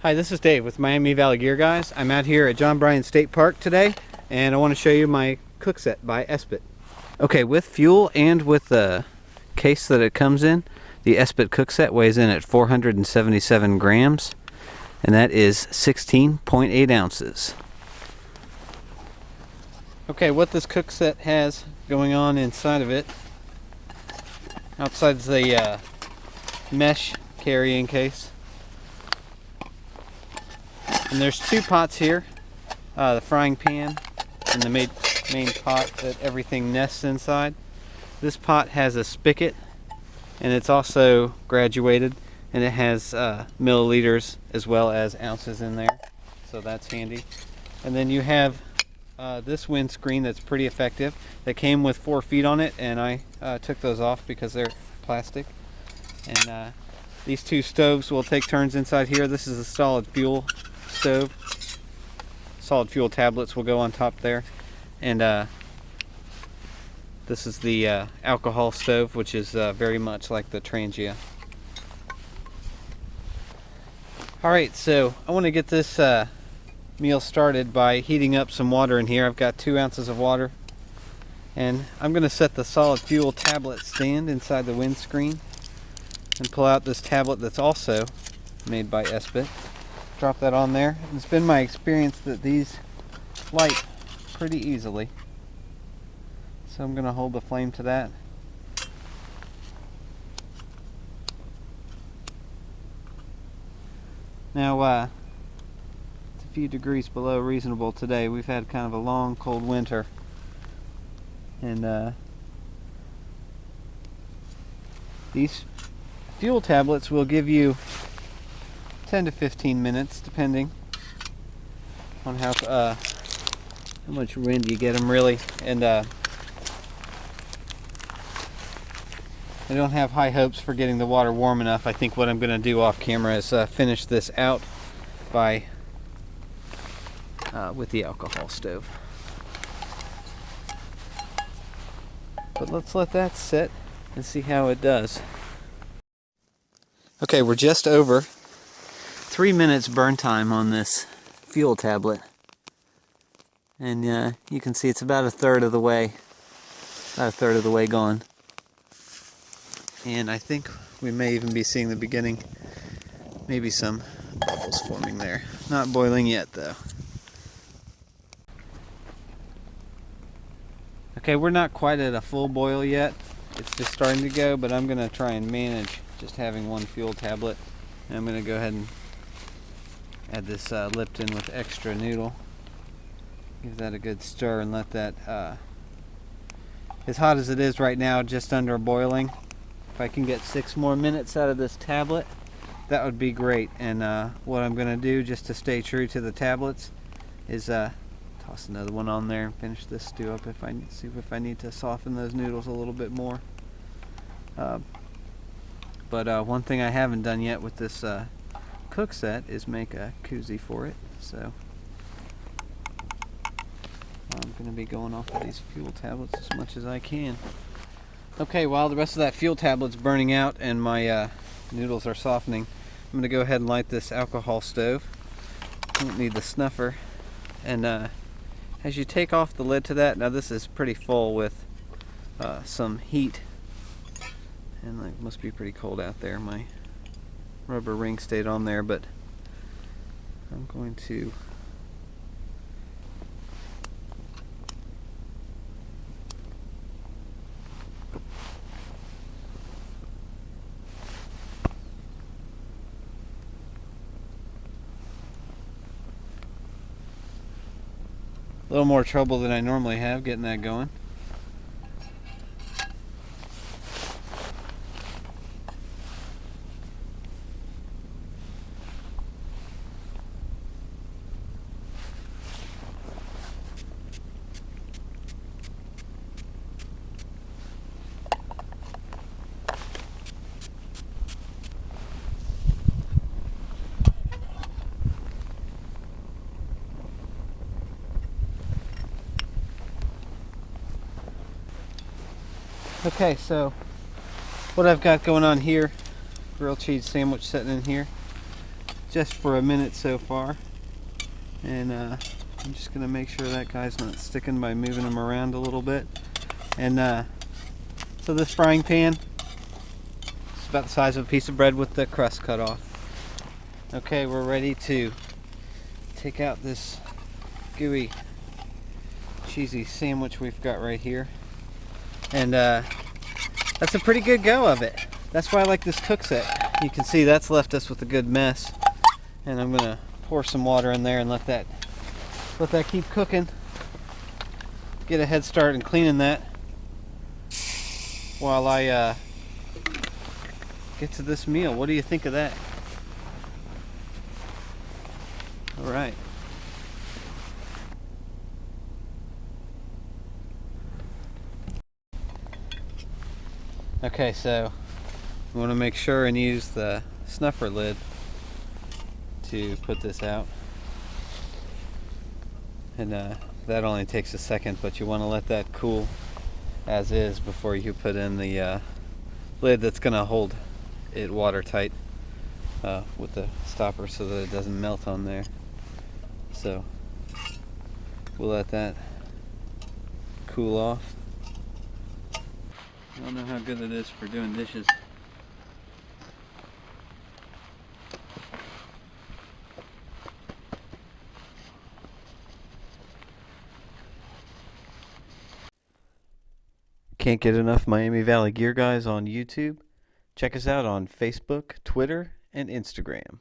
Hi, this is Dave with Miami Valley Gear Guys. I'm out here at John Bryan State Park today, and I want to show you my Cookset by Esbit. Okay, with fuel and with the case that it comes in, the Esbit Cookset weighs in at 477 grams, and that is 16.8 ounces. Okay, what this Cookset has going on inside of it, outside the mesh carrying case. And there's two pots here, the frying pan and the main pot that everything nests inside. This pot has a spigot, and it's also graduated, and it has milliliters as well as ounces in there, so that's handy. And then you have this windscreen that's pretty effective, that came with 4 feet on it, and I took those off because they're plastic. And these two stoves will take turns inside here. This is a solid fuel stove. Solid fuel tablets will go on top there. And this is the alcohol stove, which is very much like the Trangia. Alright, so I want to get this meal started by heating up some water in here. I've got 2 ounces of water, and I'm going to set the solid fuel tablet stand inside the windscreen and pull out this tablet that's also made by Esbit. Drop that on there. It's been my experience that these light pretty easily, so I'm going to hold the flame to that. Now it's a few degrees below reasonable today. We've had kind of a long cold winter, and these fuel tablets will give you 10 to 15 minutes depending on how much wind you get them, really. And I don't have high hopes for getting the water warm enough. I think what I'm going to do off camera is finish this out by with the alcohol stove. But let's let that sit and see how it does. Okay, we're just over 3 minutes burn time on this fuel tablet, and you can see it's about a third of the way gone. And I think we may even be seeing the beginning, maybe some bubbles forming there. Not boiling yet though. Okay, we're not quite at a full boil yet. It's just starting to go, but I'm going to try and manage just having one fuel tablet. And I'm going to go ahead and add this Lipton with extra noodle. Give that a good stir and let that, as hot as it is right now, just under boiling. If I can get 6 more minutes out of this tablet, that would be great. And what I'm going to do, just to stay true to the tablets, is toss another one on there and finish this stew up. See if I need to soften those noodles a little bit more. But one thing I haven't done yet with this Cookset is make a koozie for it, so I'm going to be going off of these fuel tablets as much as I can. Okay, while the rest of that fuel tablet's burning out and my noodles are softening, I'm going to go ahead and light this alcohol stove. Don't need the snuffer. And as you take off the lid to that, now this is pretty full with some heat, and it must be pretty cold out there. My rubber ring stayed on there, but I'm going to a little more trouble than I normally have getting that going. Okay, so what I've got going on here, grilled cheese sandwich sitting in here. just for a minute so far. And I'm just going to make sure that guy's not sticking by moving him around a little bit. And so this frying pan is about the size of a piece of bread with the crust cut off. Okay, we're ready to take out this gooey, cheesy sandwich we've got right here. And that's a pretty good go of it. That's why I like this cook set. You can see that's left us with a good mess. And I'm gonna pour some water in there and let that keep cooking. Get a head start in cleaning that while I get to this meal. What do you think of that? All right. Okay, so we want to make sure and use the snuffer lid to put this out. And that only takes a second, but you want to let that cool as is before you put in the lid that's going to hold it watertight with the stopper so that it doesn't melt on there. So we'll let that cool off. I don't know how good it is for doing dishes. Can't get enough Miami Valley Gear Guys on YouTube? Check us out on Facebook, Twitter, and Instagram.